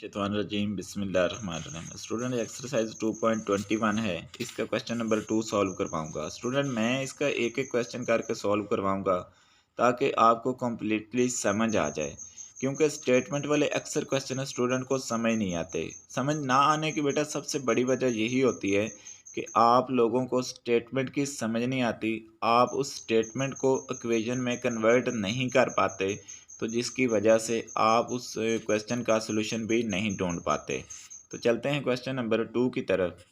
शैतानिर्रजीम बिस्मिल्लाहिर्रहमानिर्रहीम। Student exercise 2.21 है, इसका क्वेश्चन नंबर 2 सॉल्व करवाऊंगा। स्टूडेंट मैं इसका एक एक क्वेश्चन करके सॉल्व करवाऊंगा ताकि आपको कम्प्लीटली समझ आ जाए, क्योंकि स्टेटमेंट वाले अक्सर क्वेश्चन स्टूडेंट को समझ नहीं आते। समझ ना आने की बेटा सबसे बड़ी वजह यही होती है कि आप लोगों को स्टेटमेंट की समझ नहीं आती, आप उस स्टेटमेंट को इक्वेशन में कन्वर्ट नहीं कर पाते, तो जिसकी वजह से आप उस क्वेश्चन का सलूशन भी नहीं ढूंढ पाते। तो चलते हैं क्वेश्चन नंबर 2 की तरफ।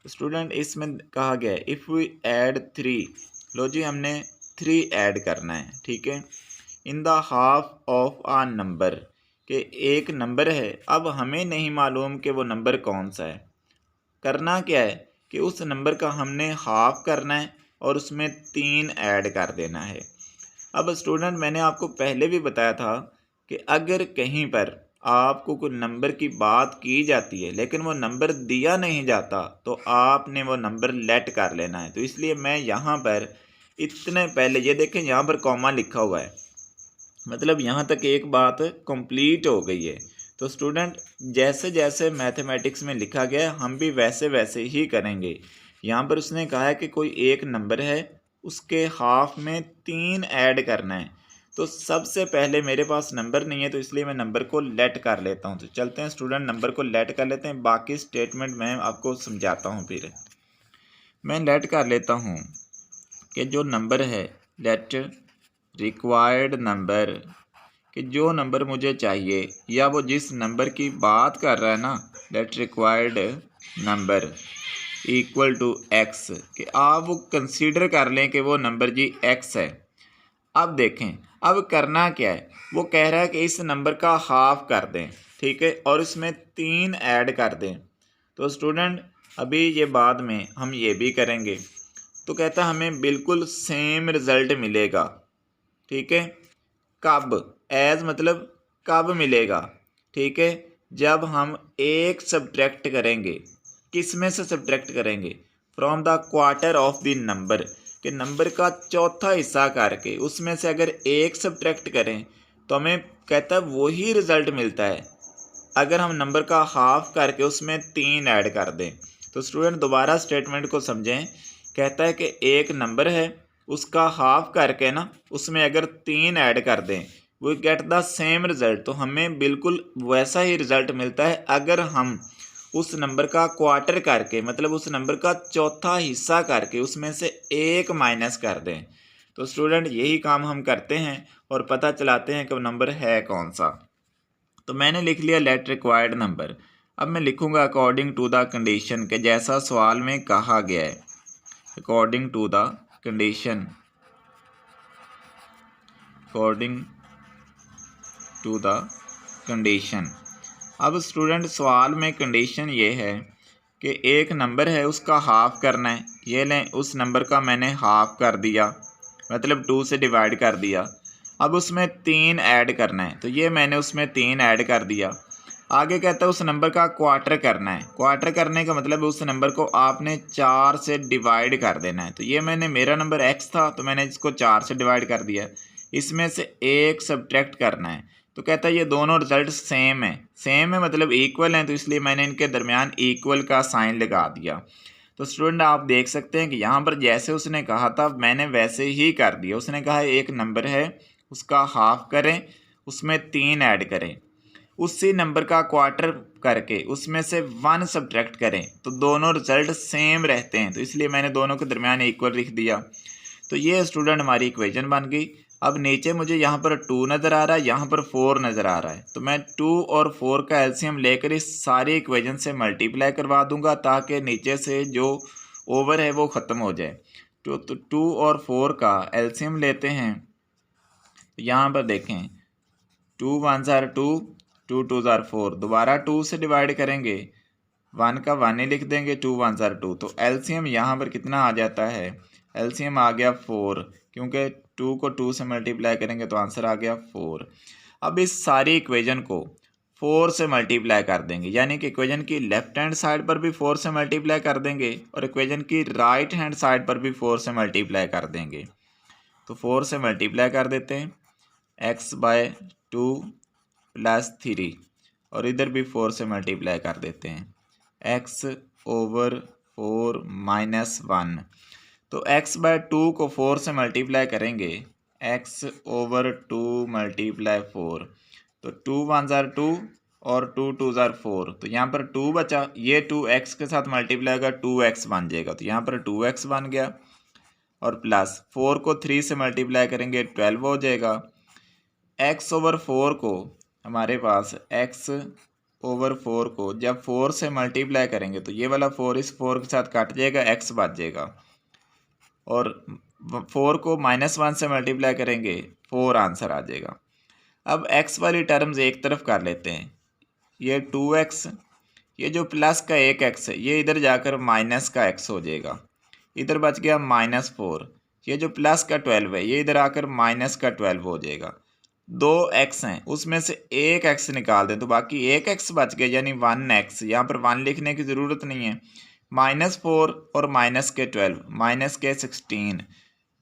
स्टूडेंट इसमें कहा गया है इफ़ वी ऐड 3, लो जी हमने 3 ऐड करना है, ठीक है, in the half of a number, के एक नंबर है। अब हमें नहीं मालूम कि वो नंबर कौन सा है। करना क्या है कि उस नंबर का हमने हाफ करना है और उसमें 3 ऐड कर देना है। अब स्टूडेंट मैंने आपको पहले भी बताया था कि अगर कहीं पर आपको कोई नंबर की बात की जाती है लेकिन वो नंबर दिया नहीं जाता तो आपने वो नंबर लेट कर लेना है। तो इसलिए मैं यहाँ पर इतने पहले ये देखें, यहाँ पर कॉमा लिखा हुआ है, मतलब यहाँ तक एक बात कंप्लीट हो गई है। तो स्टूडेंट जैसे जैसे मैथमेटिक्स में लिखा गया है हम भी वैसे वैसे ही करेंगे। यहाँ पर उसने कहा है कि कोई एक नंबर है, उसके हाफ में 3 ऐड करना है। तो सबसे पहले मेरे पास नंबर नहीं है, तो इसलिए मैं नंबर को लेट कर लेता हूँ। तो चलते हैं स्टूडेंट नंबर को लेट कर लेते हैं, बाकी स्टेटमेंट मैं आपको समझाता हूँ। फिर मैं लेट कर लेता हूँ कि जो नंबर है, लेट रिक्वायर्ड नंबर, कि जो नंबर मुझे चाहिए या वो जिस नंबर की बात कर रहा है ना, let required number equal to x, कि आप वो कंसीडर कर लें कि वो नंबर जी एक्स है। अब देखें अब करना क्या है, वो कह रहा है कि इस नंबर का हाफ कर दें, ठीक है, और इसमें 3 ऐड कर दें। तो स्टूडेंट अभी ये बाद में हम ये भी करेंगे। तो कहता हमें बिल्कुल सेम रिज़ल्ट मिलेगा, ठीक है। कब, एज मतलब कब मिलेगा, ठीक है, जब हम एक सब्ट्रैक्ट करेंगे। किस में से सब्ट्रैक्ट करेंगे? From the quarter of the number, के नंबर का चौथा हिस्सा करके उसमें से अगर एक सब्ट्रैक्ट करें तो हमें कहता है वही रिज़ल्ट मिलता है अगर हम नंबर का हाफ करके उसमें 3 ऐड कर दें। तो स्टूडेंट दोबारा स्टेटमेंट को समझें। कहता है कि एक नंबर है, उसका हाफ करके ना उसमें अगर 3 ऐड कर दें we get the same result, तो हमें बिल्कुल वैसा ही रिज़ल्ट मिलता है अगर हम उस नंबर का क्वार्टर करके, मतलब उस नंबर का चौथा हिस्सा करके उसमें से एक माइनस कर दें। तो स्टूडेंट यही काम हम करते हैं और पता चलाते हैं कि वो नंबर है कौन सा। तो मैंने लिख लिया लेट रिक्वायर्ड नंबर। अब मैं लिखूंगा अकॉर्डिंग टू द कंडीशन, के जैसा सवाल में कहा गया है, according to the condition, according to the condition. अब स्टूडेंट सवाल में कंडीशन ये है कि एक नंबर है उसका हाफ करना है। ये लें उस नंबर का मैंने हाफ कर दिया, मतलब 2 से डिवाइड कर दिया। अब उसमें 3 ऐड करना है, तो ये मैंने उसमें 3 ऐड कर दिया। आगे कहता है उस नंबर का क्वार्टर करना है। क्वार्टर करने का मतलब उस नंबर को आपने 4 से डिवाइड कर देना है। तो ये मैंने, मेरा नंबर x था तो मैंने इसको 4 से डिवाइड कर दिया। इसमें से एक सब्ट्रैक्ट करना है। तो कहता है ये दोनों रिजल्ट सेम है, सेम है मतलब इक्वल हैं, तो इसलिए मैंने इनके दरमियान इक्वल का साइन लगा दिया। तो स्टूडेंट आप देख सकते हैं कि यहाँ पर जैसे उसने कहा था मैंने वैसे ही कर दिया। उसने कहा एक नंबर है उसका हाफ करें, उसमें 3 ऐड करें, उसी नंबर का क्वार्टर करके उसमें से 1 सब्ट्रैक्ट करें, तो दोनों रिजल्ट सेम रहते हैं, तो इसलिए मैंने दोनों के दरमियान इक्वल लिख दिया। तो ये स्टूडेंट हमारी इक्वेशन बन गई। अब नीचे मुझे यहाँ पर 2 नज़र आ रहा है, यहाँ पर 4 नज़र आ रहा है, तो मैं 2 और 4 का एलसीएम लेकर इस सारी इक्वेशन से मल्टीप्लाई करवा दूंगा ताकि नीचे से जो ओवर है वो ख़त्म हो जाए। तो 2 और 4 का एलसीएम लेते हैं। यहाँ पर देखें 2 1 ज़ार 2, 2 2 ज़ार 4, दोबारा 2 से डिवाइड करेंगे, 1 का 1 ही लिख देंगे, 2 1 ज़ार 2, तो एलसीएम यहाँ पर कितना आ जाता है, एलसीएम आ गया 4, क्योंकि 2 को 2 से मल्टीप्लाई करेंगे तो आंसर आ गया 4। अब इस सारी इक्वेशन को 4 से मल्टीप्लाई कर देंगे, यानी कि इक्वेशन की लेफ्ट हैंड साइड पर भी 4 से मल्टीप्लाई कर देंगे और इक्वेशन की राइट हैंड साइड पर भी 4 से मल्टीप्लाई कर देंगे। तो 4 से मल्टीप्लाई कर देते हैं, x/2 + 3, और इधर भी 4 से मल्टीप्लाई कर देते हैं, x/4 माइनस 1। तो x/2 को 4 से मल्टीप्लाई करेंगे, x/2 मल्टीप्लाई 4, तो 2 1 ज़ार 2 और 2 2 ज़ार 4, तो यहाँ पर 2 बचा, ये 2 x के साथ मल्टीप्लाई होगा 2x बन जाएगा, तो यहाँ पर 2x बन गया। और प्लस 4 को 3 से मल्टीप्लाई करेंगे 12 हो जाएगा। x/4 को हमारे पास x/4 को जब 4 से मल्टीप्लाई करेंगे तो ये वाला 4 इस 4 के साथ कट जाएगा, x बच जाएगा। और 4 को -1 से मल्टीप्लाई करेंगे 4 आंसर आ जाएगा। अब x वाली टर्म्स एक तरफ कर लेते हैं, ये 2x, ये जो प्लस का एक x है ये इधर जाकर माइनस का x हो जाएगा, इधर बच गया -4। ये जो प्लस का 12 है ये इधर आकर माइनस का 12 हो जाएगा। 2 x हैं, उसमें से एक x निकाल दें तो बाकी एक x बच गया, यानी 1x। यहाँ पर 1 लिखने की ज़रूरत नहीं है। -4 और माइनस के 12 माइनस के 16,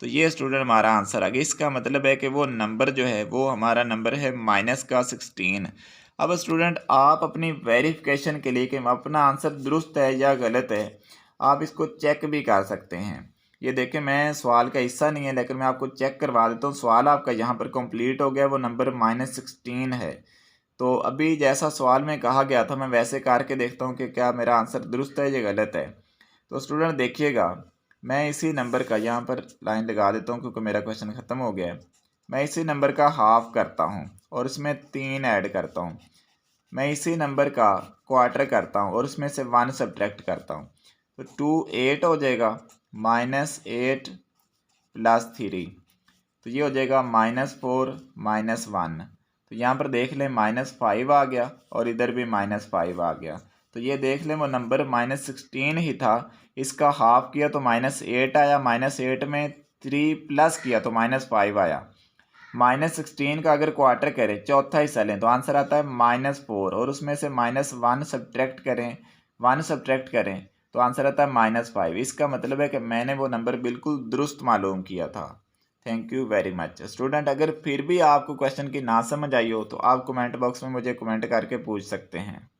तो ये स्टूडेंट हमारा आंसर आ गया। इसका मतलब है कि वो नंबर जो है वो हमारा नंबर है माइनस का 16। अब स्टूडेंट आप अपनी वेरिफिकेशन के लिए कि अपना आंसर दुरुस्त है या गलत है, आप इसको चेक भी कर सकते हैं। ये देखें, मैं सवाल का हिस्सा नहीं है लेकिन मैं आपको चेक करवा देता हूँ। सवाल आपका यहाँ पर कंप्लीट हो गया, वो नंबर -16 है। तो अभी जैसा सवाल में कहा गया था मैं वैसे करके देखता हूँ कि क्या मेरा आंसर दुरुस्त है या गलत है। तो स्टूडेंट देखिएगा, मैं इसी नंबर का यहाँ पर लाइन लगा देता हूँ क्योंकि मेरा क्वेश्चन ख़त्म हो गया है। मैं इसी नंबर का हाफ करता हूँ और इसमें 3 ऐड करता हूँ। मैं इसी नंबर का क्वार्टर करता हूँ और उसमें से 1 सब्ट्रैक्ट करता हूँ, तो 2 8 हो जाएगा, -8 + 3, तो ये हो जाएगा -4 -1। तो यहाँ पर देख लें -5 आ गया और इधर भी -5 आ गया। तो ये देख लें वो नंबर -16 ही था, इसका हाफ किया तो -8 आया, -8 में 3 प्लस किया तो -5 आया। -16 का अगर क्वार्टर करें, चौथा हिस्सा लें तो आंसर आता है -4 और उसमें से -1 सब्ट्रैक्ट करें, 1 सब्ट्रैक्ट करें तो आंसर आता है -5। इसका मतलब है कि मैंने वो नंबर बिल्कुल दुरुस्त मालूम किया था। Thank you very much student. अगर फिर भी आपको क्वेश्चन की ना समझ आई हो तो आप कमेंट बॉक्स में मुझे कमेंट करके पूछ सकते हैं।